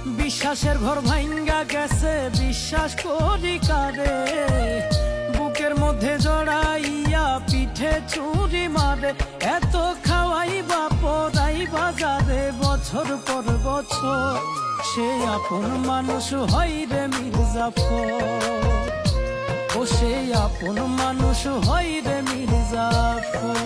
বিশ্বাসের ঘর ভাঙ্গা গেছে, বিশ্বাস করি কারে। বুকের মধ্যে জড়াইয়া পিঠে ছুরি মারে, এত খাওয়াইবা পড়াইবা যারে বছর পর বছর, সে আপন মানুষ হয় রে মির্জাফর। ও সে আপন মানুষ হয় রে মির্জাফর।